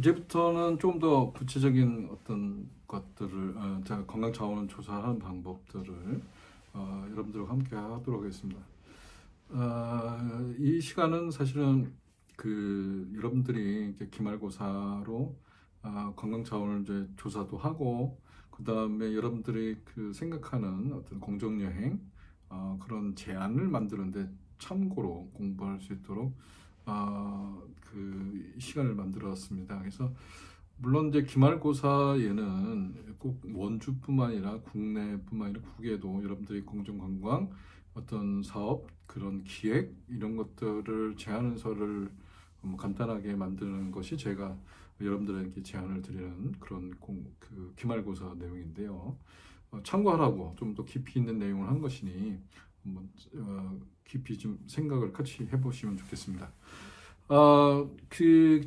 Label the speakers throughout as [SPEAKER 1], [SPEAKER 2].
[SPEAKER 1] 이제부터는 좀 더 구체적인 어떤 것들을 제가 건강 자원을 조사하는 방법들을 여러분들과 함께 하도록 하겠습니다. 이 시간은 사실은 여러분들이 이제 기말고사로 건강 자원을 이제 조사도 하고, 그 다음에 여러분들이 생각하는 어떤 공정 여행 그런 제안을 만드는데 참고로 공부할 수 있도록 시간을 만들었습니다. 그래서 물론 이제 기말고사에는 꼭 원주뿐만 아니라 국내뿐만 아니라 국외도 여러분들이 공정관광 어떤 사업 그런 기획 이런 것들을 제안서를 간단하게 만드는 것이 제가 여러분들에게 제안을 드리는 그런 기말고사 내용인데요. 참고하라고 좀 더 깊이 있는 내용을 한 것이니 한번 깊이 좀 생각을 같이 해보시면 좋겠습니다.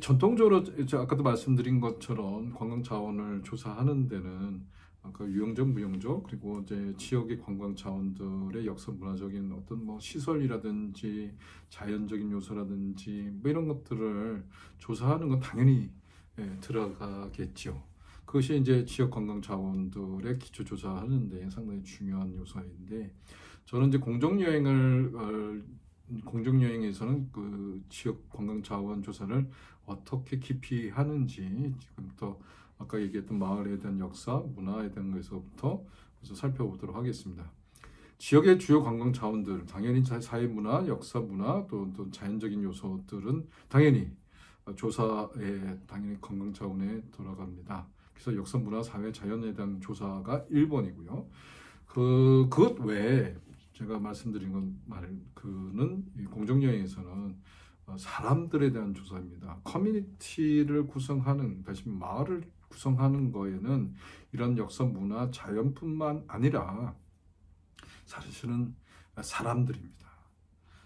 [SPEAKER 1] 전통적으로 아까도 말씀드린 것처럼 관광 자원을 조사하는 데는 아까 유형적, 무형적 그리고 이제 지역의 관광 자원들의 역사 문화적인 어떤 뭐 시설이라든지 자연적인 요소라든지 뭐 이런 것들을 조사하는 건 당연히 들어가겠죠. 그것이 이제 지역 관광 자원들의 기초 조사하는데 상당히 중요한 요소인데, 저는 이제 공정여행에서는 그 지역 관광 자원 조사를 어떻게 깊이 하는지 지금부터 아까 얘기했던 마을에 대한 역사, 문화에 대한 것에서부터 살펴보도록 하겠습니다. 지역의 주요 관광 자원들, 당연히 사회 문화, 역사 문화, 또 자연적인 요소들은 당연히 조사에 당연히 관광 자원에 들어갑니다. 그래서 역사, 문화, 사회, 자연에 대한 조사가 1번이고요. 그것 외에 제가 말씀드린 그는 공정여행에서는 사람들에 대한 조사입니다. 커뮤니티를 구성하는, 다시 마을을 구성하는 거에는 이런 역사, 문화, 자연뿐만 아니라 사실은 사람들입니다.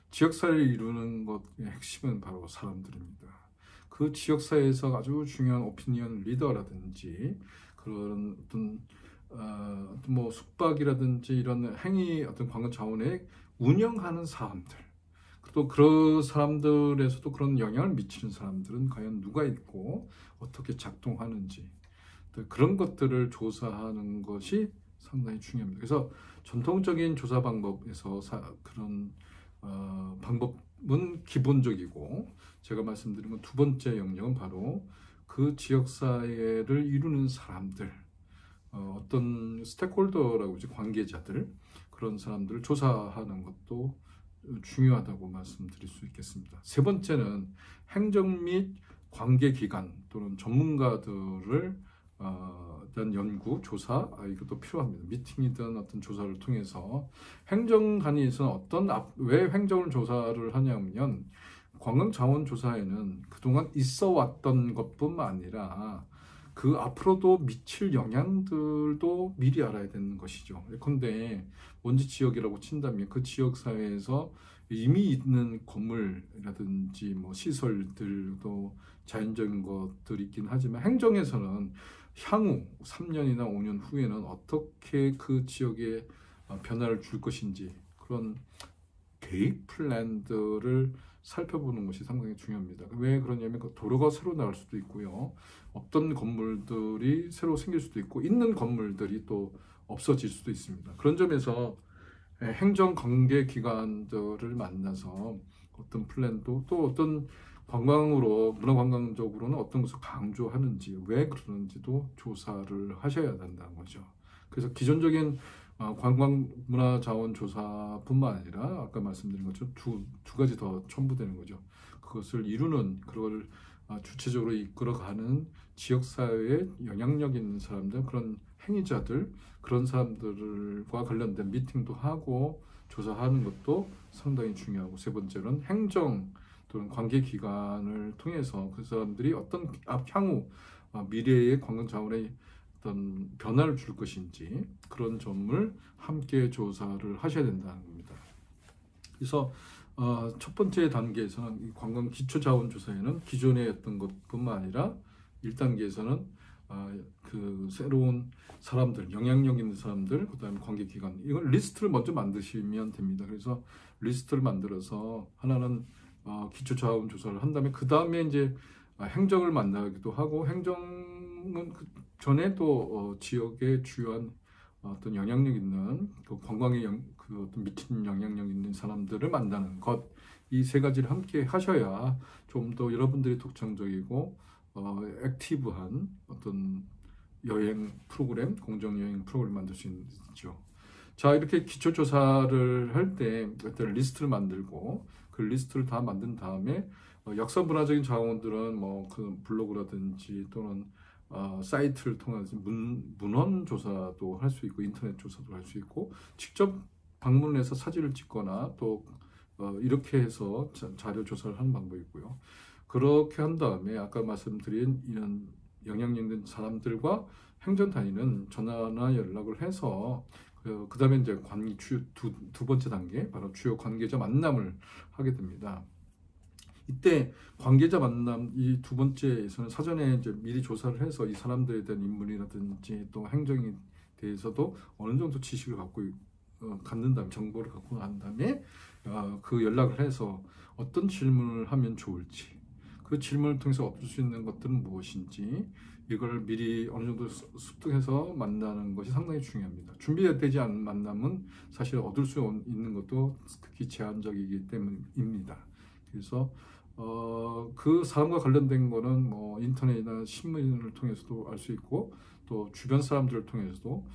[SPEAKER 1] 지역사회를 이루는 것의 핵심은 바로 사람들입니다. 그 지역사회에서 아주 중요한 오피니언 리더라든지 그런 어떤 뭐 숙박이라든지 이런 행위 어떤 관광 자원에 운영하는 사람들, 또 그 사람들에서도 그런 영향을 미치는 사람들은 과연 누가 있고 어떻게 작동하는지, 또 그런 것들을 조사하는 것이 상당히 중요합니다. 그래서 전통적인 조사 방법에서 그런 방법은 기본적이고, 제가 말씀드린 건 두 번째 영역은 바로 그 지역사회를 이루는 사람들, 어떤 스테이크홀더라고 이제 관계자들, 그런 사람들을 조사하는 것도 중요하다고 말씀드릴 수 있겠습니다. 세 번째는 행정 및 관계기관 또는 전문가들을 대한 연구, 조사, 이것도 필요합니다. 미팅이든 어떤 조사를 통해서 행정관에서는 왜 행정을 조사를 하냐면, 관광자원조사에는 그동안 있어 왔던 것뿐만 아니라 그 앞으로도 미칠 영향들도 미리 알아야 되는 것이죠. 예컨대 원지 지역이라고 친다면 그 지역 사회에서 이미 있는 건물이라든지 뭐 시설들도 자연적인 것들이 있긴 하지만, 행정에서는 향후 3년이나 5년 후에는 어떻게 그 지역에 변화를 줄 것인지, 그런 계획 플랜들을 살펴보는 것이 상당히 중요합니다. 왜 그러냐면 도로가 새로 나올 수도 있고요, 없던 건물들이 새로 생길 수도 있고, 있는 건물들이 또 없어질 수도 있습니다. 그런 점에서 행정 관계 기관들을 만나서 어떤 플랜도, 또 어떤 관광으로, 문화관광적으로는 어떤 것을 강조하는지, 왜 그러는지도 조사를 하셔야 된다는 거죠. 그래서 기존적인 관광 문화 자원 조사뿐만 아니라 아까 말씀드린 것처럼 두 가지 더 첨부되는 거죠. 그것을 이루는, 그걸 주체적으로 이끌어가는 지역사회에 영향력 있는 사람들, 그런 행위자들, 그런 사람들과 관련된 미팅도 하고 조사하는 것도 상당히 중요하고, 세 번째는 행정 또는 관계기관을 통해서 그 사람들이 어떤 향후 미래의 관광자원의 어떤 변화를 줄 것인지, 그런 점을 함께 조사를 하셔야 된다는 겁니다. 그래서 첫 번째 단계에서는 이 관광 기초자원조사에는 기존의 어떤 것뿐만 아니라 1단계에서는 그 새로운 사람들, 영향력 있는 사람들, 그 다음에 관계기관, 이걸 리스트를 먼저 만드시면 됩니다. 그래서 리스트를 만들어서 하나는 기초자원조사를 한 다음에, 그 다음에 이제 행정을 만나기도 하고, 행정은 그 전에 또 지역의 주요한 어떤 영향력 있는 그 관광의 그 어떤 미친 영향력 있는 사람들을 만나는 것, 이 세 가지를 함께 하셔야 좀 더 여러분들이 독창적이고 액티브한 어떤 여행 프로그램, 공정 여행 프로그램 만들 수 있죠. 자, 이렇게 기초 조사를 할 때 어떤 리스트를 만들고 그 리스트를 다 만든 다음에 역사 문화적인 자원들은 뭐 그 블로그라든지 또는 사이트를 통해서 문헌 조사도 할 수 있고 인터넷 조사도 할 수 있고 직접 방문해서 사진을 찍거나 또 이렇게 해서 자료 조사를 하는 방법이 있고요. 그렇게 한 다음에 아까 말씀드린 이런 영향력 있는 사람들과 행정단위는 전화나 연락을 해서 그 다음에 이제 두 번째 단계 바로 주요 관계자 만남을 하게 됩니다. 이때 관계자 만남 이 두 번째에서는 사전에 이제 미리 조사를 해서 이 사람들에 대한 인물이라든지 또 행정에 대해서도 어느 정도 지식을 갖는 다음에 정보를 갖고 난 다음에 그 연락을 해서 어떤 질문을 하면 좋을지 그 질문을 통해서 얻을 수 있는 것들은 무엇인지 이걸 미리 어느 정도 습득해서 만나는 것이 상당히 중요합니다. 준비되지 않은 만남은 사실 얻을 수 있는 것도 극히 제한적이기 때문입니다. 그래서 그 사람과 관련된 거는 뭐 인터넷이나 신문을 통해서도 알 수 있고 또 주변 사람들을 통해서도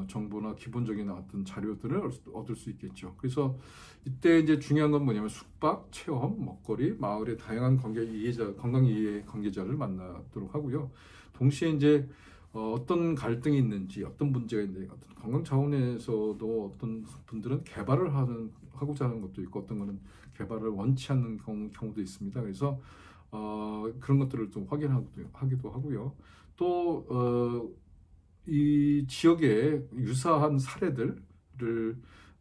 [SPEAKER 1] 정보나 기본적인 어떤 자료들을 얻을 수 있겠죠. 그래서 이때 이제 중요한 건 뭐냐면 숙박, 체험, 먹거리, 마을의 다양한 관광 이해 관계자를 만나도록 하고요. 동시에 이제 어떤 갈등이 있는지, 어떤 문제가 있는지, 어떤 관광 차원에서도 어떤 분들은 개발을 하고자 하는 것도 있고, 어떤 거는 개발을 원치 않는 경우도 있습니다. 그래서 그런 것들을 좀 확인하기도 하고요. 또 이 지역의 유사한 사례들을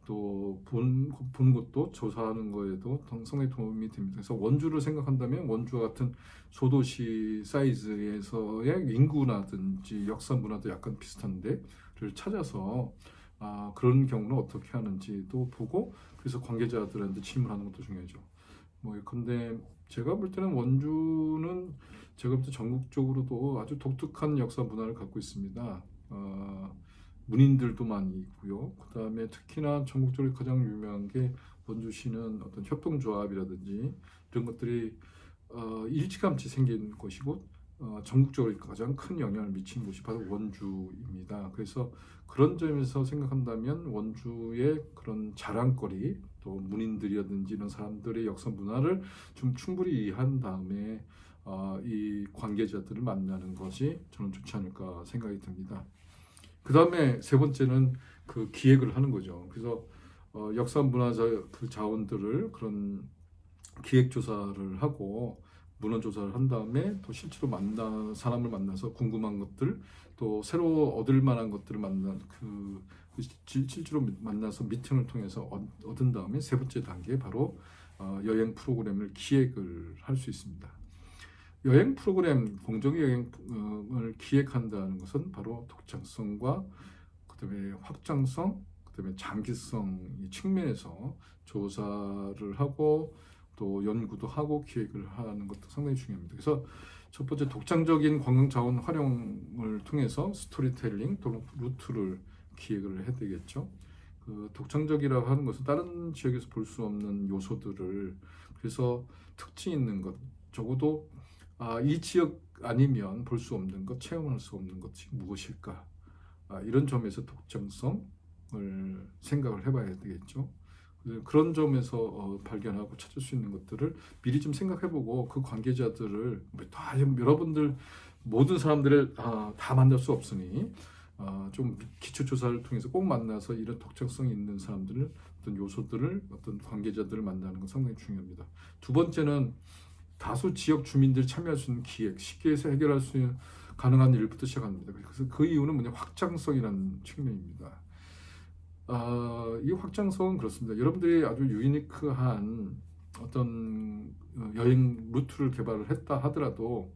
[SPEAKER 1] 또 본 것도 조사하는 거에도 상당히 도움이 됩니다. 그래서 원주를 생각한다면 원주와 같은 소도시 사이즈에서의 인구라든지 역사 문화도 약간 비슷한데를 찾아서 그런 경우는 어떻게 하는지도 보고 그래서 관계자들한테 질문하는 것도 중요하죠. 뭐 근데 제가 볼 때는 원주는 제가 볼 때 전국적으로도 아주 독특한 역사 문화를 갖고 있습니다. 문인들도 많이 있고요. 그 다음에 특히나 전국적으로 가장 유명한 게 원주시는 어떤 협동조합이라든지 이런 것들이 일찌감치 생긴 곳이고 전국적으로 가장 큰 영향을 미친 곳이 바로 원주입니다. 그래서 그런 점에서 생각한다면 원주의 그런 자랑거리 또 문인들이라든지 이런 사람들의 역사 문화를 좀 충분히 이해한 다음에 이 관계자들을 만나는 것이 저는 좋지 않을까 생각이 듭니다. 그 다음에 세 번째는 그 기획을 하는 거죠. 그래서 역사 문화자 그 자원들을 그런 기획 조사를 하고 문헌 조사를 한 다음에 또 실제로 사람을 만나서 궁금한 것들 또 새로 얻을 만한 것들을 실제로 만나서 미팅을 통해서 얻은 다음에 세 번째 단계 바로 여행 프로그램을 기획을 할 수 있습니다. 여행 프로그램, 공정 여행을 기획한다는 것은 바로 독창성과 그다음에 확장성, 그다음에 장기성 측면에서 조사를 하고 또 연구도 하고 기획을 하는 것도 상당히 중요합니다. 그래서 첫 번째 독창적인 관광 자원 활용을 통해서 스토리텔링 또는 루트를 기획을 해야 되겠죠. 그 독창적이라고 하는 것은 다른 지역에서 볼 수 없는 요소들을 그래서 특징 있는 것 적어도 이 지역 아니면 볼 수 없는 것, 체험할 수 없는 것이 무엇일까? 이런 점에서 독창성을 생각을 해봐야 되겠죠. 그런 점에서 발견하고 찾을 수 있는 것들을 미리 좀 생각해보고 그 관계자들을 다 여러분들 모든 사람들을 다 만날 수 없으니 좀 기초조사를 통해서 꼭 만나서 이런 독창성 있는 사람들을 어떤 요소들을 어떤 관계자들을 만나는 건 상당히 중요합니다. 두 번째는 다수 지역 주민들이 참여할 수 있는 기획, 쉽게 해서 해결할 수 있는 가능한 일부터 시작합니다. 그래서 그 이유는 뭐냐 확장성이라는 측면입니다. 이 확장성은 그렇습니다. 여러분들이 아주 유니크한 어떤 여행 루트를 개발을 했다 하더라도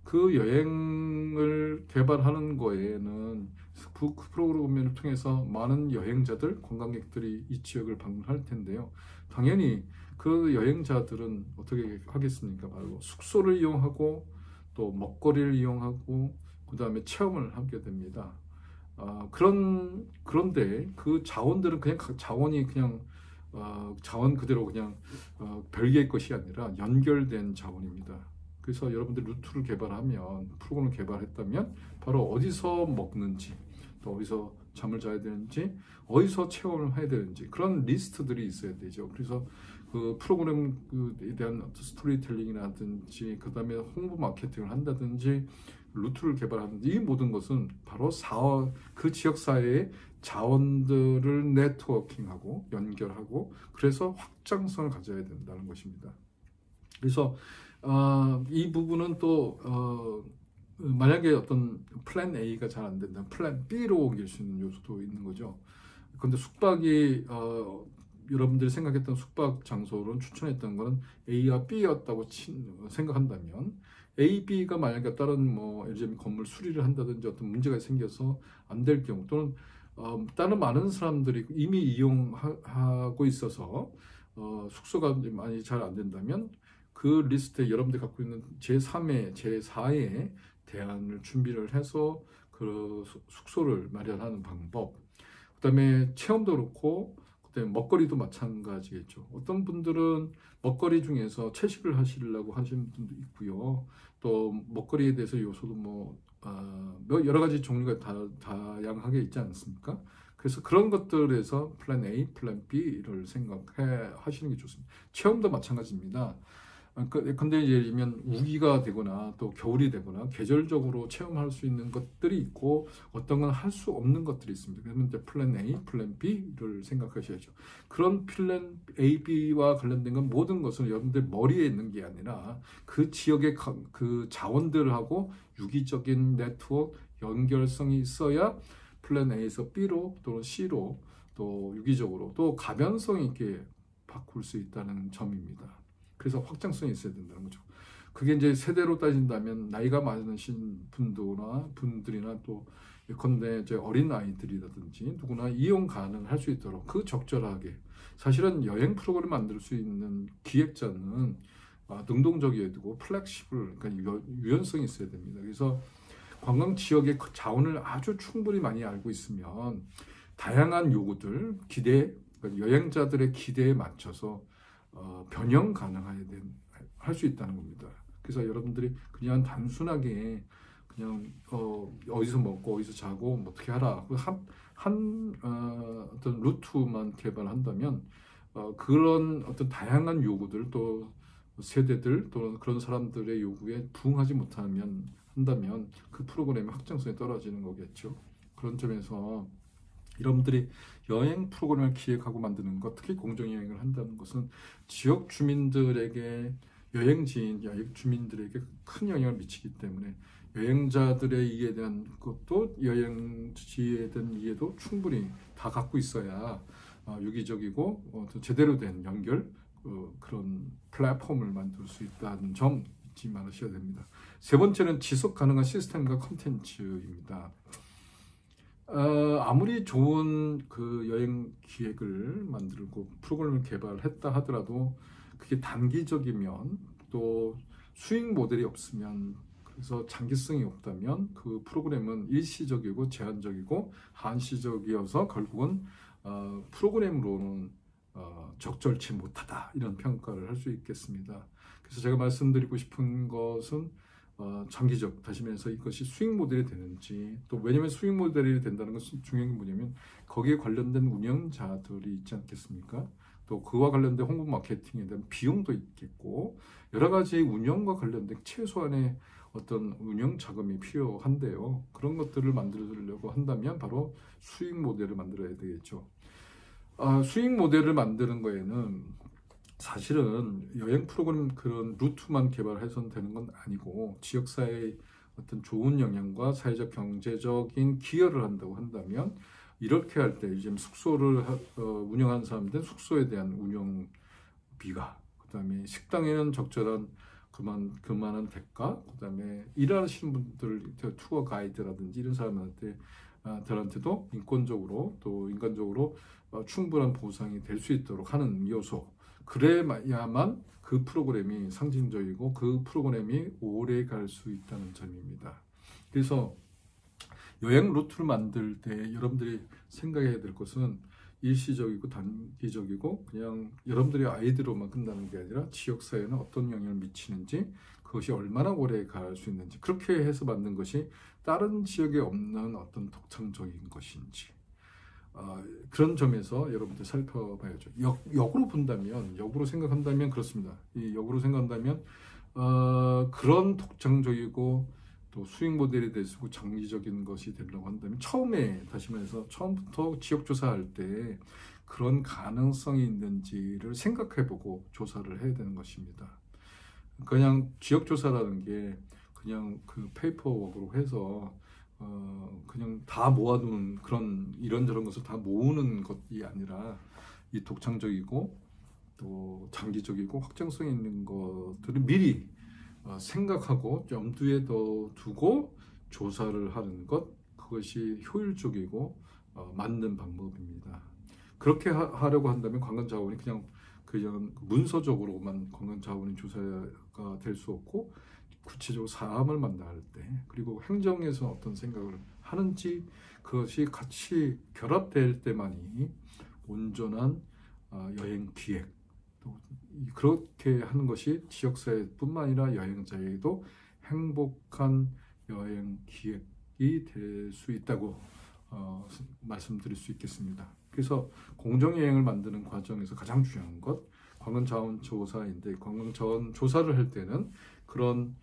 [SPEAKER 1] 그 여행을 개발하는 거에는 그 프로그램을 통해서 많은 여행자들, 관광객들이 이 지역을 방문할 텐데요. 당연히 그 여행자들은 어떻게 하겠습니까? 바로 숙소를 이용하고 또 먹거리를 이용하고 그 다음에 체험을 하게 됩니다. 그런데 그 자원들은 그냥 자원이 그냥 자원 그대로 그냥 별개의 것이 아니라 연결된 자원입니다. 그래서 여러분들 루트를 개발하면 프로그램을 개발했다면 바로 어디서 먹는지 또 어디서 잠을 자야 되는지 어디서 체험을 해야 되는지 그런 리스트들이 있어야 되죠. 그래서 그 프로그램에 대한 스토리텔링이라든지 그 다음에 홍보 마케팅을 한다든지 루트를 개발하는지 이 모든 것은 바로 그 지역 사회의 자원들을 네트워킹하고 연결하고 그래서 확장성을 가져야 된다는 것입니다. 그래서 이 부분은 또 만약에 어떤 플랜 A가 잘 안 된다, 플랜 B로 옮길 수 있는 요소도 있는 거죠. 그런데 숙박이 여러분들이 생각했던 숙박 장소로는 추천했던 것은 A와 B였다고 생각한다면 A, B가 만약에 다른 뭐 예를 들면 건물 수리를 한다든지 어떤 문제가 생겨서 안 될 경우 또는 다른 많은 사람들이 이미 이용하고 있어서 숙소가 많이 잘 안 된다면 그 리스트에 여러분들이 갖고 있는 제3회, 제4회 대안을 준비를 해서 그 숙소를 마련하는 방법, 그 다음에 체험도 그렇고 그 다음에 먹거리도 마찬가지겠죠. 어떤 분들은 먹거리 중에서 채식을 하시려고 하시는 분도 있고요. 또 먹거리에 대해서 요소도 여러 가지 종류가 다양하게 있지 않습니까? 그래서 그런 것들에서 플랜 A, 플랜 B를 생각해 하시는 게 좋습니다. 체험도 마찬가지입니다. 근데 예를 들면 우기가 되거나 또 겨울이 되거나 계절적으로 체험할 수 있는 것들이 있고 어떤 건 할 수 없는 것들이 있습니다. 그러면 이제 플랜 A, 플랜 B를 생각하셔야죠. 그런 플랜 A, B와 관련된 건 모든 것은 여러분들 머리에 있는 게 아니라 그 지역의 그 자원들하고 유기적인 네트워크 연결성이 있어야 플랜 A에서 B로 또는 C로 또 유기적으로 또 가변성 있게 바꿀 수 있다는 점입니다. 그래서 확장성이 있어야 된다는 거죠. 그게 이제 세대로 따진다면 나이가 많으신 분들이나 또 예컨대 이제 어린 아이들이라든지 누구나 이용 가능할 수 있도록 그 적절하게 사실은 여행 프로그램을 만들 수 있는 기획자는 능동적이어야 되고 플렉시블 그러니까 유연성이 있어야 됩니다. 그래서 관광 지역의 자원을 아주 충분히 많이 알고 있으면 다양한 요구들, 기대, 그러니까 여행자들의 기대에 맞춰서 변형 가능해야 할 수 있다는 겁니다. 그래서 여러분들이 그냥 단순하게 그냥 어디서 먹고 어디서 자고 뭐 어떻게 하라 어떤 루트만 개발한다면 그런 어떤 다양한 요구들 또 세대들 또는 그런 사람들의 요구에 부응하지 한다면 그 프로그램의 확장성이 떨어지는 거겠죠. 그런 점에서 여러분들이 여행 프로그램을 기획하고 만드는 것, 특히 공정여행을 한다는 것은 지역 주민들에게 여행지인 주민들에게 큰 영향을 미치기 때문에 여행자들의 이해에 대한 것도 여행지에 대한 이해도 충분히 다 갖고 있어야 유기적이고 제대로 된 연결 그런 플랫폼을 만들 수 있다는 점 잊지 말으셔야 됩니다. 세 번째는 지속 가능한 시스템과 콘텐츠입니다. 아무리 좋은 그 여행 기획을 만들고 프로그램을 개발했다 하더라도 그게 단기적이면 또 수익 모델이 없으면 그래서 장기성이 없다면 그 프로그램은 일시적이고 제한적이고 한시적이어서 결국은 프로그램으로는 적절치 못하다 이런 평가를 할 수 있겠습니다. 그래서 제가 말씀드리고 싶은 것은 장기적 다시 말해서 이것이 수익 모델이 되는지 또 왜냐하면 수익 모델이 된다는 것은 중요한 게 뭐냐면 거기에 관련된 운영자들이 있지 않겠습니까? 또 그와 관련된 홍보 마케팅에 대한 비용도 있겠고 여러 가지 운영과 관련된 최소한의 어떤 운영 자금이 필요한데요. 그런 것들을 만들려고 한다면 바로 수익 모델을 만들어야 되겠죠. 수익 모델을 만드는 거에는 사실은 여행 프로그램 그런 루트만 개발해서는 되는 건 아니고 지역사회의 어떤 좋은 영향과 사회적 경제적인 기여를 한다고 한다면 이렇게 할 때 이제 숙소를 운영하는 사람들은 숙소에 대한 운영비가 그다음에 식당에는 적절한 그만한 대가 그다음에 일하시는 분들 투어 가이드라든지 이런 사람들한테도 인권적으로 또 인간적으로 충분한 보상이 될 수 있도록 하는 요소 그래야만 그 프로그램이 상징적이고 그 프로그램이 오래 갈 수 있다는 점입니다. 그래서 여행 루트를 만들 때 여러분들이 생각해야 될 것은 일시적이고 단기적이고 그냥 여러분들의 아이디어로만 끝나는 게 아니라 지역사회는 어떤 영향을 미치는지, 그것이 얼마나 오래 갈 수 있는지, 그렇게 해서 만든 것이 다른 지역에 없는 어떤 독창적인 것인지, 그런 점에서 여러분들 살펴봐야죠. 역으로 본다면, 역으로 생각한다면 그렇습니다. 이 역으로 생각한다면 그런 독창적이고 또 수익 모델이 될 수 있고 장기적인 것이 되려고 한다면 처음에, 다시 말해서 처음부터 지역 조사할 때 그런 가능성이 있는지를 생각해보고 조사를 해야 되는 것입니다. 그냥 지역 조사라는 게 그냥 그 페이퍼워크로 해서 그냥 다 모아두는 그런 이런저런 것을 다 모으는 것이 아니라 이 독창적이고 또 장기적이고 확장성 있는 것들을 미리 생각하고 염두에 두고 조사를 하는 것, 그것이 효율적이고 맞는 방법입니다. 그렇게 하려고 한다면 관광자원이 그냥 문서적으로만 관광자원이 조사가 될 수 없고, 구체적으로 사람을 만날 때, 그리고 행정에서 어떤 생각을 하는지, 그것이 같이 결합될 때만이 온전한 여행 기획, 또 그렇게 하는 것이 지역사회뿐만 아니라 여행자에게도 행복한 여행 기획이 될 수 있다고 말씀드릴 수 있겠습니다. 그래서 공정여행을 만드는 과정에서 가장 중요한 것, 관광자원 조사인데, 관광자원 조사를 할 때는 그런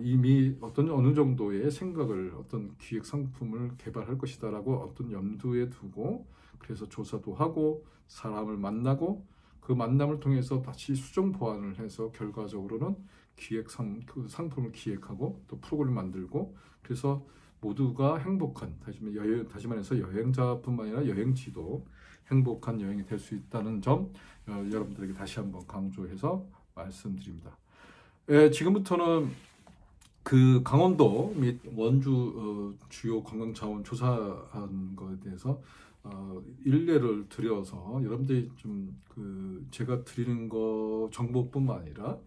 [SPEAKER 1] 이미 어느 정도의 생각을, 어떤 기획 상품을 개발할 것이다라고 어떤 염두에 두고, 그래서 조사도 하고 사람을 만나고 그 만남을 통해서 다시 수정 보완을 해서 결과적으로는 그 상품을 기획하고 또 프로그램을 만들고, 그래서 모두가 행복한, 다시 말해서 여행자뿐만 아니라 여행지도 행복한 여행이 될 수 있다는 점 여러분들에게 다시 한번 강조해서 말씀드립니다. 지금부터는 그 강원도 및 원주 주요 관광자원 조사한 것에 대해서 일례를 들여서 여러분들이 좀 제가 드리는 거 정보뿐만 아니라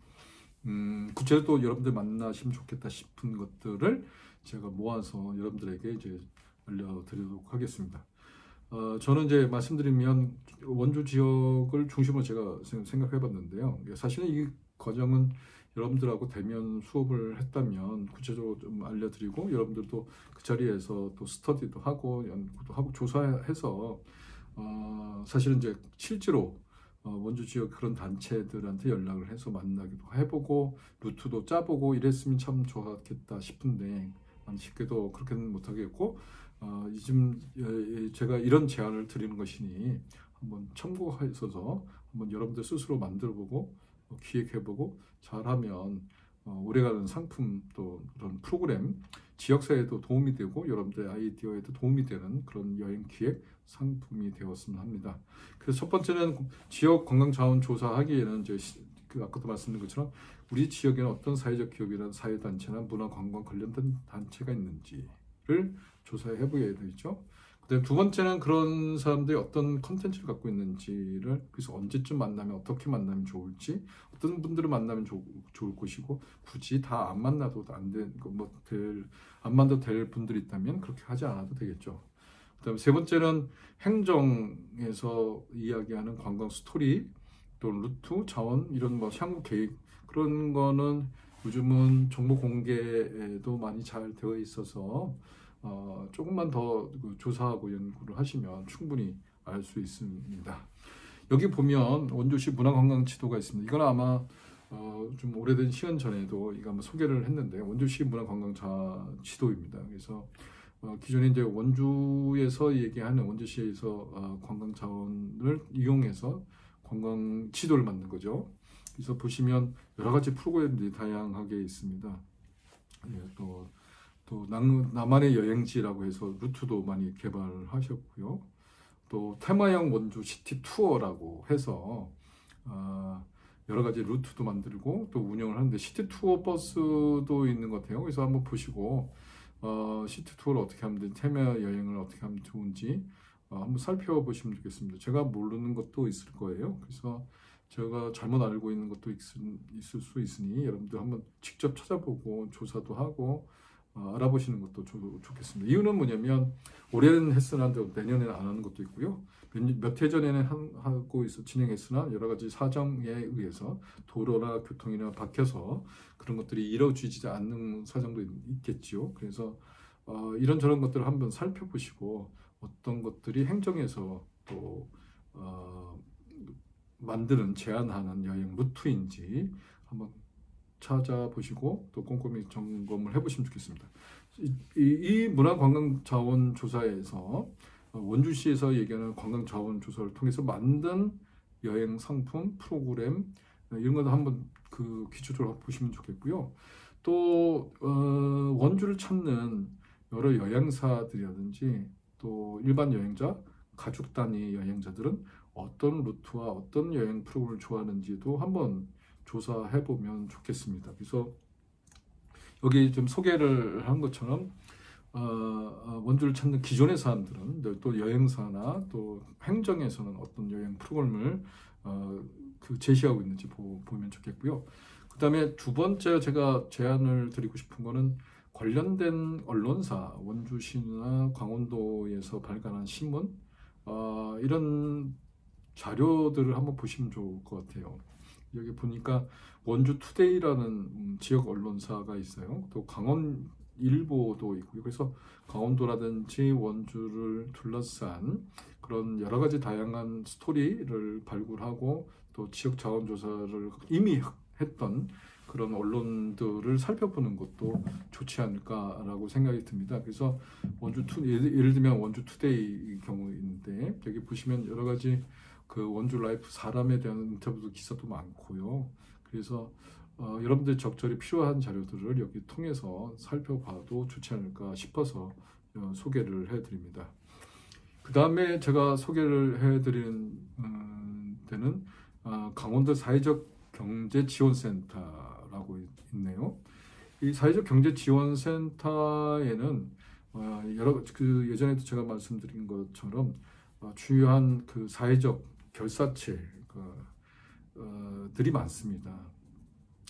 [SPEAKER 1] 구체적으로 여러분들 만나시면 좋겠다 싶은 것들을 제가 모아서 여러분들에게 이제 알려드리도록 하겠습니다. 저는 이제 말씀드리면 원주 지역을 중심으로 제가 생각해봤는데요. 사실은 이 과정은 여러분들하고 대면 수업을 했다면 구체적으로 좀 알려드리고, 여러분들도 그 자리에서 또 스터디도 하고 연구도 하고 조사해서 사실은 이제 실제로 원주 지역 그런 단체들한테 연락을 해서 만나기도 해보고 루트도 짜보고 이랬으면 참 좋았겠다 싶은데, 쉽게도 그렇게는 못하겠고, 지금 제가 이런 제안을 드리는 것이니 한번 참고하셔서 한번 여러분들 스스로 만들어보고 기획해보고 잘하면 오래가는 상품, 또 그런 프로그램, 지역사회에도 도움이 되고 여러분들의 아이디어에도 도움이 되는 그런 여행 기획 상품이 되었으면 합니다. 그래서 첫 번째는 지역 관광자원 조사하기에는 이제 아까도 말씀드린 것처럼 우리 지역에는 어떤 사회적 기업이나 사회단체나 문화관광 관련된 단체가 있는지를 조사해 보게 되죠. 그다음 두 번째는 그런 사람들이 어떤 컨텐츠를 갖고 있는지를, 그래서 언제쯤 만나면 어떻게 만나면 좋을지, 어떤 분들을 만나면 좋을 것이고, 굳이 다 안 만나도 안 만나도 될 분들이 있다면 그렇게 하지 않아도 되겠죠. 그다음에 세 번째는 행정에서 이야기하는 관광 스토리, 또 루트, 자원, 이런 향후 계획, 그런 거는 요즘은 정보 공개도 많이 잘 되어 있어서 조금만 더 조사하고 연구를 하시면 충분히 알 수 있습니다. 여기 보면 원주시 문화관광 지도가 있습니다. 이건 아마 좀 오래된 시간 전에도 이거 한번 소개를 했는데, 원주시 문화관광 지도입니다. 그래서 기존에 이제 원주에서 얘기하는, 원주시에서 관광 자원을 이용해서 관광 지도를 만든 거죠. 그래서 보시면 여러 가지 프로그램들이 다양하게 있습니다. 또 나만의 여행지라고 해서 루트도 많이 개발하셨고요. 또 테마형 원주 시티 투어라고 해서 여러 가지 루트도 만들고 또 운영을 하는데, 시티 투어 버스도 있는 것 같아요. 그래서 한번 보시고 시티 투어를 어떻게 하면 되는지, 테마 여행을 어떻게 하면 좋은지 한번 살펴보시면 좋겠습니다. 제가 모르는 것도 있을 거예요. 그래서 제가 잘못 알고 있는 것도 있을 수 있으니 여러분들 한번 직접 찾아보고 조사도 하고 알아보시는 것도 좋겠습니다. 이유는 뭐냐면 올해는 했으나 내년에는 안 하는 것도 있고요. 몇 해 전에는 하고 진행했으나 여러 가지 사정에 의해서 도로나 교통이나 박혀서 그런 것들이 이루어지지 않는 사정도 있겠죠. 그래서 이런저런 것들을 한번 살펴보시고 어떤 것들이 행정에서 또 만드는 제안하는 여행 루트인지 한번 찾아보시고 또 꼼꼼히 점검을 해보시면 좋겠습니다. 이 문화관광자원조사에서 원주시에서 얘기하는 관광자원조사를 통해서 만든 여행 상품 프로그램 이런 것도 한번 그 기초적으로 보시면 좋겠고요. 또 원주를 찾는 여러 여행사들이라든지 또 일반 여행자, 가족 단위 여행자들은 어떤 루트와 어떤 여행 프로그램을 좋아하는지도 한번 조사해 보면 좋겠습니다. 그래서 여기 좀 소개를 한 것처럼 원주를 찾는 기존의 사람들은 또 여행사나 또 행정에서는 어떤 여행 프로그램을 제시하고 있는지 보면 좋겠고요. 그 다음에 두 번째 제가 제안을 드리고 싶은 거는 관련된 언론사, 원주시나 강원도에서 발간한 신문 이런 자료들을 한번 보시면 좋을 것 같아요. 여기 보니까 원주투데이라는 지역 언론사가 있어요. 또 강원일보도 있고요. 그래서 강원도라든지 원주를 둘러싼 그런 여러 가지 다양한 스토리를 발굴하고 또 지역 자원조사를 이미 했던 그런 언론들을 살펴보는 것도 좋지 않을까라고 생각이 듭니다. 그래서 예를 들면 원주투데이 경우인데 여기 보시면 여러 가지 그 원주 라이프 사람에 대한 인터뷰도 기사도 많고요. 그래서 여러분들 적절히 필요한 자료들을 여기 통해서 살펴봐도 좋지 않을까 싶어서 소개를 해드립니다. 그 다음에 제가 소개를 해드리는 데는 강원도 사회적 경제지원센터라고 있네요. 이 사회적 경제지원센터에는 예전에도 제가 말씀드린 것처럼 주요한 그 사회적 결사체들이 많습니다.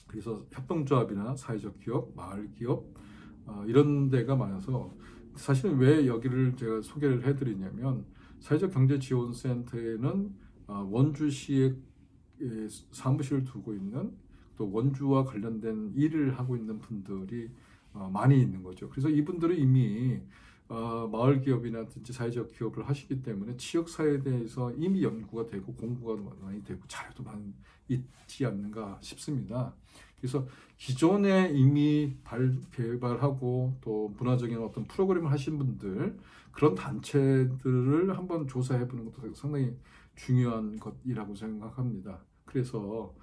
[SPEAKER 1] 그래서 협동조합이나 사회적 기업, 마을 기업 이런 데가 많아서 사실은 왜 여기를 제가 소개를 해드리냐면 사회적 경제지원센터에는 원주시에 사무실을 두고 있는 또 원주와 관련된 일을 하고 있는 분들이 많이 있는 거죠. 그래서 이분들은 이미 마을 기업이라든지 사회적 기업을 하시기 때문에 지역사회에 대해서 이미 연구가 되고 공부가 많이 되고 자료도 많이 있지 않는가 싶습니다. 그래서 기존에 이미 개발하고 또 문화적인 어떤 프로그램을 하신 분들 그런 단체들을 한번 조사해 보는 것도 상당히 중요한 것이라고 생각합니다. 그래서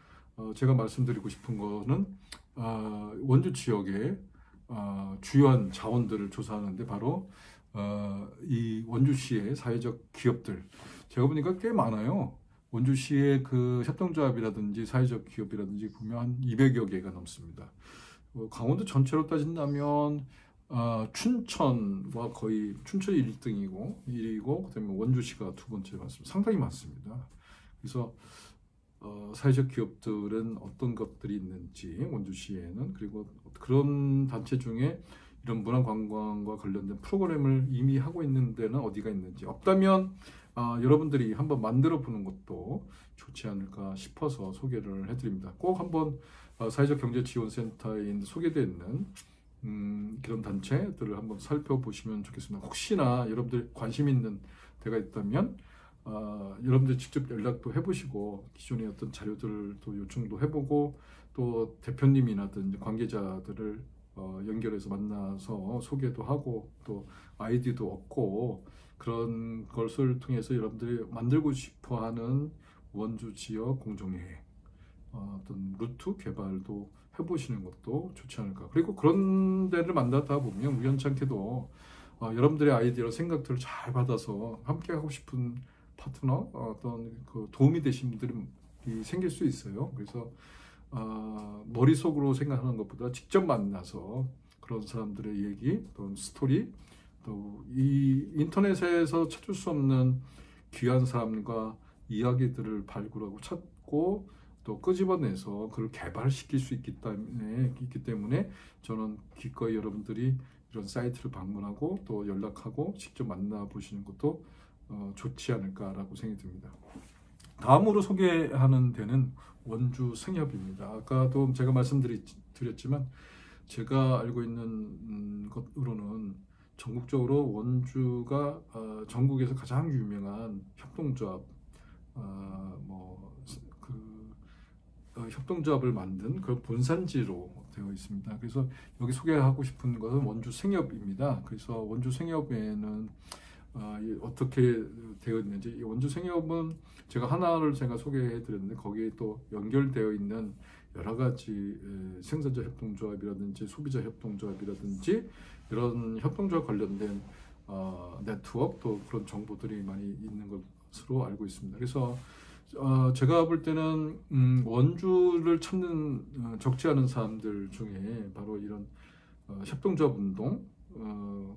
[SPEAKER 1] 제가 말씀드리고 싶은 거는 원주 지역의 주요한 자원들을 조사하는데 바로 이 원주시의 사회적 기업들 제가 보니까 꽤 많아요. 원주시의 그 협동조합이라든지 사회적 기업이라든지 보면 한 200여 개가 넘습니다. 강원도 전체로 따진다면 춘천과 거의 춘천이 1등이고 그다음에 원주시가 두 번째 많습니다. 상당히 많습니다. 그래서 사회적 기업들은 어떤 것들이 있는지 원주시에는 그리고 그런 단체 중에 이런 문화관광과 관련된 프로그램을 이미 하고 있는 데는 어디가 있는지 없다면 여러분들이 한번 만들어 보는 것도 좋지 않을까 싶어서 소개를 해드립니다. 꼭 한번 사회적 경제지원센터에 소개되어 있는 그런 단체들을 한번 살펴보시면 좋겠습니다. 혹시나 여러분들 관심 있는 데가 있다면 여러분들 직접 연락도 해보시고 기존의 어떤 자료들도 요청도 해보고 또 대표님이나든지 관계자들을 연결해서 만나서 소개도 하고 또 아이디도 얻고 그런 것을 통해서 여러분들이 만들고 싶어하는 원주 지역 공정여행 어떤 루트 개발도 해보시는 것도 좋지 않을까. 그리고 그런 데를 만나다 보면 우연찮게도 여러분들의 아이디어 생각들을 잘 받아서 함께 하고 싶은 파트너 어떤 그 도움이 되신 분들이 생길 수 있어요. 그래서 머릿속으로 생각하는 것보다 직접 만나서 그런 사람들의 얘기 또 스토리 또 이 인터넷에서 찾을 수 없는 귀한 사람과 이야기들을 발굴하고 찾고 또 끄집어내서 그걸 개발시킬 수 있기 때문에 저는 기꺼이 여러분들이 이런 사이트를 방문하고 또 연락하고 직접 만나보시는 것도 좋지 않을까라고 생각이 듭니다. 다음으로 소개하는 데는 원주 생협입니다. 아까도 제가 말씀드렸지만 제가 알고 있는 것으로는 전국적으로 원주가 전국에서 가장 유명한 협동조합, 협동조합을 만든 그런 본산지로 되어 있습니다. 그래서 여기 소개하고 싶은 것은 원주 생협입니다. 그래서 원주 생협에는 어떻게 되어 있는지, 이 원주 생협은 제가 소개해 드렸는데 거기에 또 연결되어 있는 여러 가지 생산자 협동조합이라든지 소비자 협동조합이라든지 이런 협동조합 관련된 네트워크 또 그런 정보들이 많이 있는 것으로 알고 있습니다. 그래서 제가 볼 때는 원주를 찾는 적지 않은 사람들 중에 바로 이런 협동조합 운동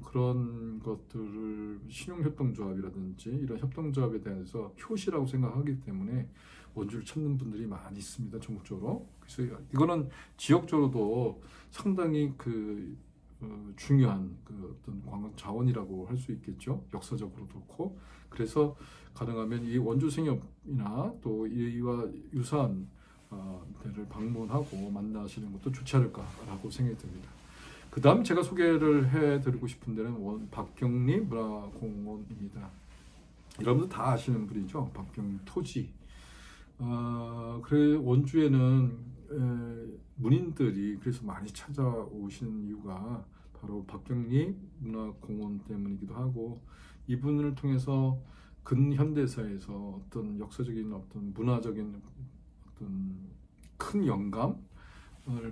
[SPEAKER 1] 그런 것들을 신용협동조합이라든지 이런 협동조합에 대해서 효시라고 생각하기 때문에 원주를 찾는 분들이 많이 있습니다. 전국적으로. 그래서 이거는 지역적으로도 상당히 중요한 어떤 관광 자원이라고 할 수 있겠죠. 역사적으로도 그렇고. 그래서 가능하면 이 원주 생협이나 또 이와 유사한 데를 방문하고 만나시는 것도 좋지 않을까라고 생각이 듭니다. 그 다음 제가 소개를 해드리고 싶은 데는 박경리 문화공원입니다. 여러분들 다 아시는 분이죠. 박경리 토지. 그래 원주에는 문인들이 그래서 많이 찾아오시는 이유가 바로 박경리 문화공원 때문이기도 하고 이분을 통해서 근현대사에서 어떤 역사적인 어떤 문화적인 어떤 큰 영감을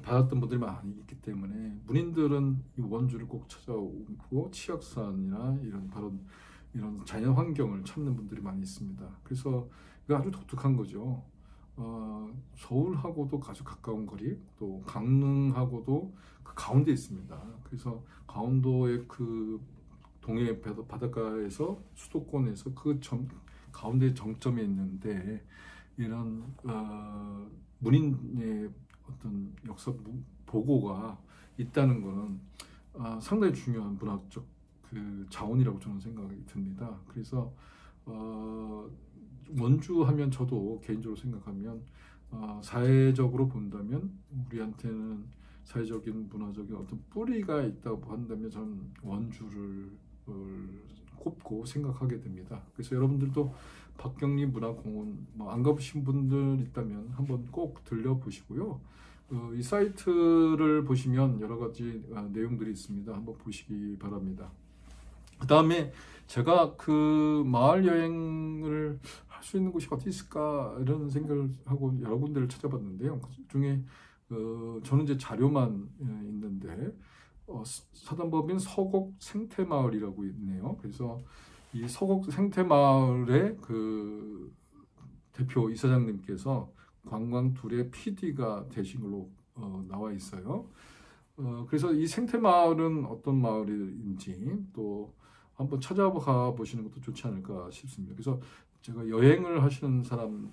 [SPEAKER 1] 받았던 분들이 많이 있기 때문에 문인들은 이 원주를 꼭 찾아오고 치악산이나 이런 자연 환경을 찾는 분들이 많이 있습니다. 그래서 이거 아주 독특한 거죠. 서울하고도 아주 가까운 거리, 또 강릉하고도 그 가운데 있습니다. 그래서 강원도의 그 동해 바닷가에서 수도권에서 가운데 정점에 있는데 이런 문인의 어떤 역사 보고가 있다는 것은 상당히 중요한 문화적 자원이라고 저는 생각이 듭니다. 그래서 원주 하면 저도 개인적으로 생각하면 사회적으로 본다면 우리한테는 사회적인 문화적인 어떤 뿌리가 있다고 한다면 저는 원주를 꼽고 생각하게 됩니다. 그래서 여러분들도 박경리 문화공원 안 가보신 분들 있다면 한번 꼭 들려보시고요. 이 사이트를 보시면 여러 가지 내용들이 있습니다. 한번 보시기 바랍니다. 그 다음에 제가 그 마을 여행을 할 수 있는 곳이 어디 있을까 이런 생각을 하고 여러 군데를 찾아봤는데요. 그 중에 저는 이제 자료만 있는데 사단법인 서곡 생태마을이라고 있네요. 그래서 이 서곡 생태마을의 그 대표 이사장님께서 관광둘의 PD가 되신 걸로 나와 있어요. 그래서 이 생태마을은 어떤 마을인지 또 한번 찾아가 보시는 것도 좋지 않을까 싶습니다. 그래서 제가 여행을 하시는 사람,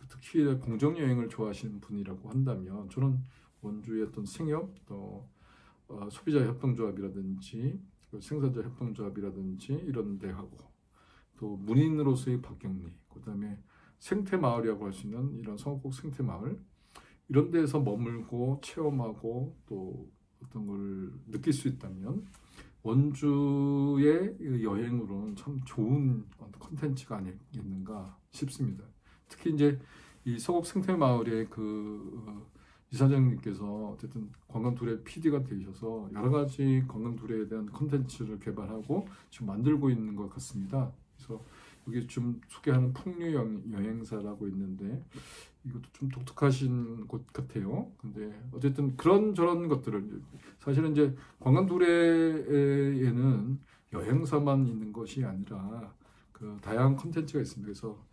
[SPEAKER 1] 특히 공정여행을 좋아하시는 분이라고 한다면 저는 원주의 어떤 생협, 또 소비자 협동조합이라든지 생산자 협동조합이라든지 이런 데하고 또 문인으로서의 박경리, 그 다음에 생태마을이라고 할 수 있는 이런 서곡 생태마을 이런 데에서 머물고 체험하고 또 어떤 걸 느낄 수 있다면 원주의 여행으로는 참 좋은 콘텐츠가 아니겠는가 싶습니다. 특히 이제 이 서곡 생태마을의 이사장님께서 어쨌든 관광둘의 PD가 되셔서 여러 가지 관광둘에 대한 콘텐츠를 개발하고 지금 만들고 있는 것 같습니다. 그래서 여기 좀 소개하는 풍류 여행사라고 있는데 이것도 좀 독특하신 곳 같아요. 근데 어쨌든 그런저런 것들을 사실은 이제 관광둘에는 여행사만 있는 것이 아니라 그 다양한 콘텐츠가 있습니다. 그래서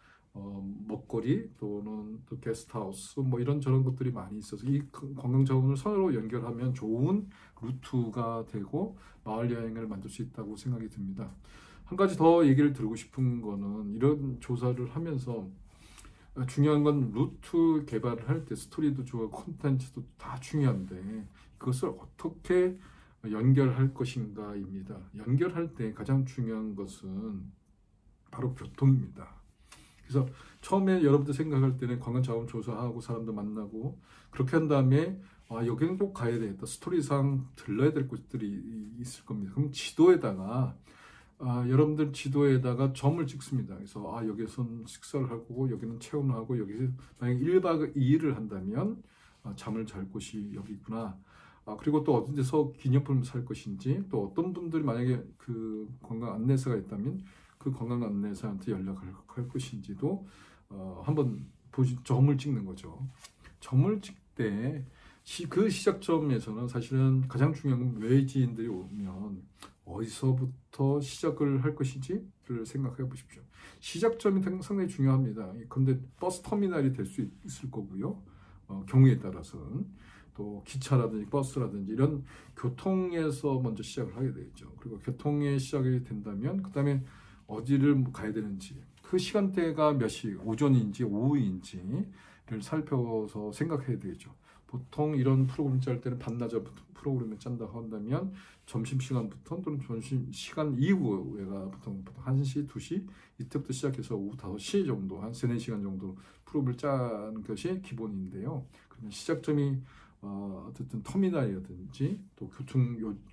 [SPEAKER 1] 먹거리 또는 또 게스트하우스 뭐 이런저런 것들이 많이 있어서 이 관광 자원을 서로 연결하면 좋은 루트가 되고 마을 여행을 만들 수 있다고 생각이 듭니다. 한 가지 더 얘기를 드리고 싶은 거는 이런 조사를 하면서 중요한 건 루트 개발을 할 때 스토리도 좋아 콘텐츠도 다 중요한데 그것을 어떻게 연결할 것인가입니다. 연결할 때 가장 중요한 것은 바로 교통입니다. 그래서 처음에 여러분들 생각할 때는 관광 자원 조사하고 사람들 만나고 그렇게 한 다음에 여기는 꼭 가야 되겠다. 스토리상 들러야 될 곳들이 있을 겁니다. 그럼 지도에다가 여러분들 지도에다가 점을 찍습니다. 그래서 여기선 식사를 하고 여기는 체험을 하고 여기서 만약 1박 2일을 한다면 잠을 잘 곳이 여기 있구나. 그리고 또 어떤 데서 기념품을 살 것인지 또 어떤 분들이 만약에 그 관광 안내사가 있다면 그 관광 안내사한테 연락을 할 것인지도 한번 점을 찍는 거죠. 점을 찍 때 그 시작점에서는 사실은 가장 중요한 건 외지인들이 오면 어디서부터 시작을 할 것인지를 생각해 보십시오. 시작점이 상당히 중요합니다. 근데 버스 터미널이 될 수 있을 거고요. 경우에 따라서는 또 기차라든지 버스라든지 이런 교통에서 먼저 시작을 하게 되겠죠. 그리고 교통에 시작이 된다면 그 다음에 어디를 가야 되는지 그 시간대가 몇 시, 오전인지 오후인지를 살펴서 생각해야 되겠죠. 보통 이런 프로그램 짤 때는 반나절 프로그램을 짠다고 한다면 점심시간부터 또는 점심시간 이후가 보통 1시, 2시 이때부터 시작해서 오후 5시 정도 한 3, 4시간 정도 프로그램을 짠 것이 기본인데요. 그러면 시작점이 어쨌든 터미널이라든지 또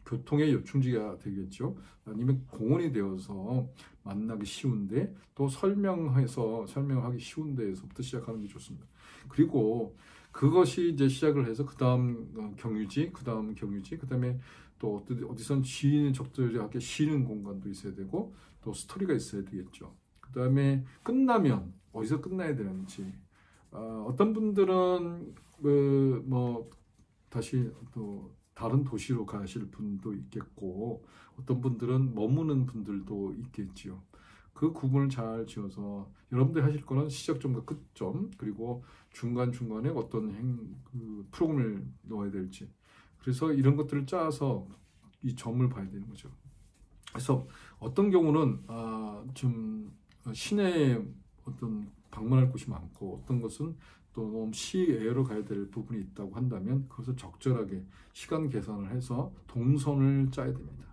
[SPEAKER 1] 교통의 요충지가 되겠죠. 아니면 공원이 되어서 만나기 쉬운데 또 설명하기 쉬운 데에서부터 시작하는 게 좋습니다. 그리고 그것이 이제 시작을 해서 그 다음 경유지, 그 다음에 또 어디선 적절하게 쉬는 공간도 있어야 되고 또 스토리가 있어야 되겠죠. 그 다음에 끝나면 어디서 끝나야 되는지 어떤 분들은 다시 또 다른 도시로 가실 분도 있겠고 어떤 분들은 머무는 분들도 있겠지요. 그 구분을 잘 지어서 여러분들이 하실 거는 시작점과 끝점 그리고 중간중간에 어떤 프로그램을 넣어야 될지 그래서 이런 것들을 짜서 이 점을 봐야 되는 거죠. 그래서 어떤 경우는 좀 시내에 어떤 방문할 곳이 많고 어떤 것은 또 시외로 가야 될 부분이 있다고 한다면 그것을 적절하게 시간 계산을 해서 동선을 짜야 됩니다.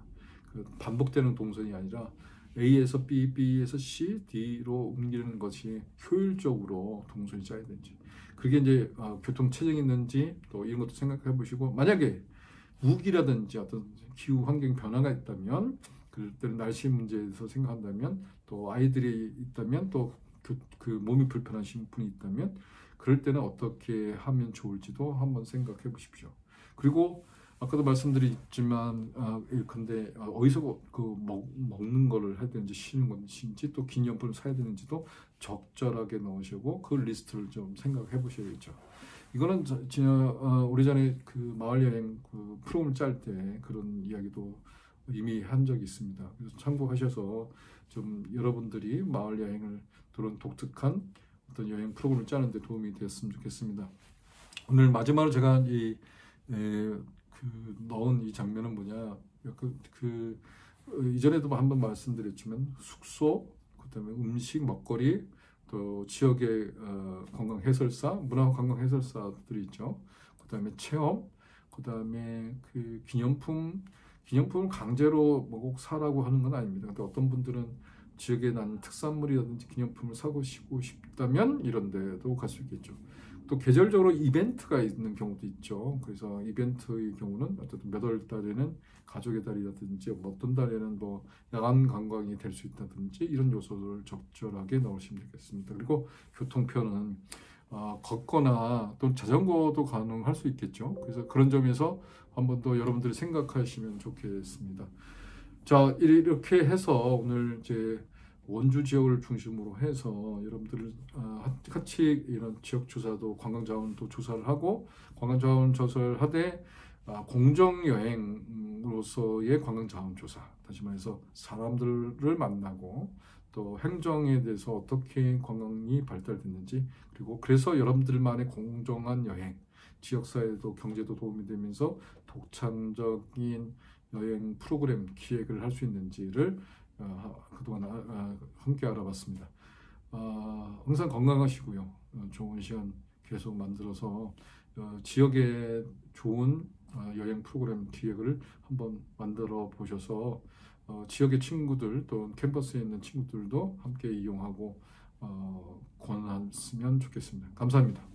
[SPEAKER 1] 반복되는 동선이 아니라 A에서 B, B에서 C, D로 옮기는 것이 효율적으로 동선이 짜야 되는지 그게 이제 교통 체증이 있는지 또 이런 것도 생각해 보시고 만약에 우기라든지 어떤 기후 환경 변화가 있다면 그럴 때는 날씨 문제에서 생각한다면 또 아이들이 있다면 또 그 몸이 불편하신 분이 있다면 그럴 때는 어떻게 하면 좋을지도 한번 생각해 보십시오. 그리고 아까도 말씀드렸지만 근데 어디서 먹는 거를 해야 되는지 쉬는 건지 또 기념품을 사야 되는지도 적절하게 넣으시고 그 리스트를 좀 생각해 보셔야겠죠. 이거는 오래전에 그 마을 여행 그 프로그램 짤 때 그런 이야기도 이미 한 적이 있습니다. 그래서 참고하셔서 좀 여러분들이 마을 여행을 그런 독특한 어떤 여행 프로그램을 짜는 데 도움이 되었으면 좋겠습니다. 오늘 마지막으로 제가 넣은 이 장면은 뭐냐 이전에도 한번 말씀드렸지만 숙소 그다음에 음식 먹거리 또 지역의 관광 해설사 문화 관광 해설사들이 있죠. 그다음에 체험 그다음에 그 기념품을 강제로 꼭 사라고 하는 건 아닙니다. 근데 어떤 분들은 지역에 난 특산물이라든지 기념품을 사고 싶다면 이런 데도 갈 수 있겠죠. 또 계절적으로 이벤트가 있는 경우도 있죠. 그래서 이벤트의 경우는 어쨌든 몇 월 달에는 가족의 달이라든지 어떤 달에는 야간 관광이 될 수 있다든지 이런 요소를 적절하게 넣으시면 되겠습니다. 그리고 교통편은 걷거나 또 자전거도 가능할 수 있겠죠. 그래서 그런 점에서 한번 더 여러분들이 생각하시면 좋겠습니다. 자, 이렇게 해서 오늘 이제 원주 지역을 중심으로 해서 여러분들을 같이 이런 지역 조사도 관광자원도 조사를 하고 관광자원 조사를 하되 공정여행으로서의 관광자원 조사 다시 말해서 사람들을 만나고 또 행정에 대해서 어떻게 관광이 발달됐는지 그리고 그래서 여러분들만의 공정한 여행 지역사회도 경제도 도움이 되면서 독창적인 여행 프로그램 기획을 할 수 있는지를 그동안 함께 알아봤습니다. 항상 건강하시고요. 좋은 시간 계속 만들어서 지역에 좋은 여행 프로그램 기획을 한번 만들어 보셔서 지역의 친구들 또 캠퍼스에 있는 친구들도 함께 이용하고 권했으면 좋겠습니다. 감사합니다.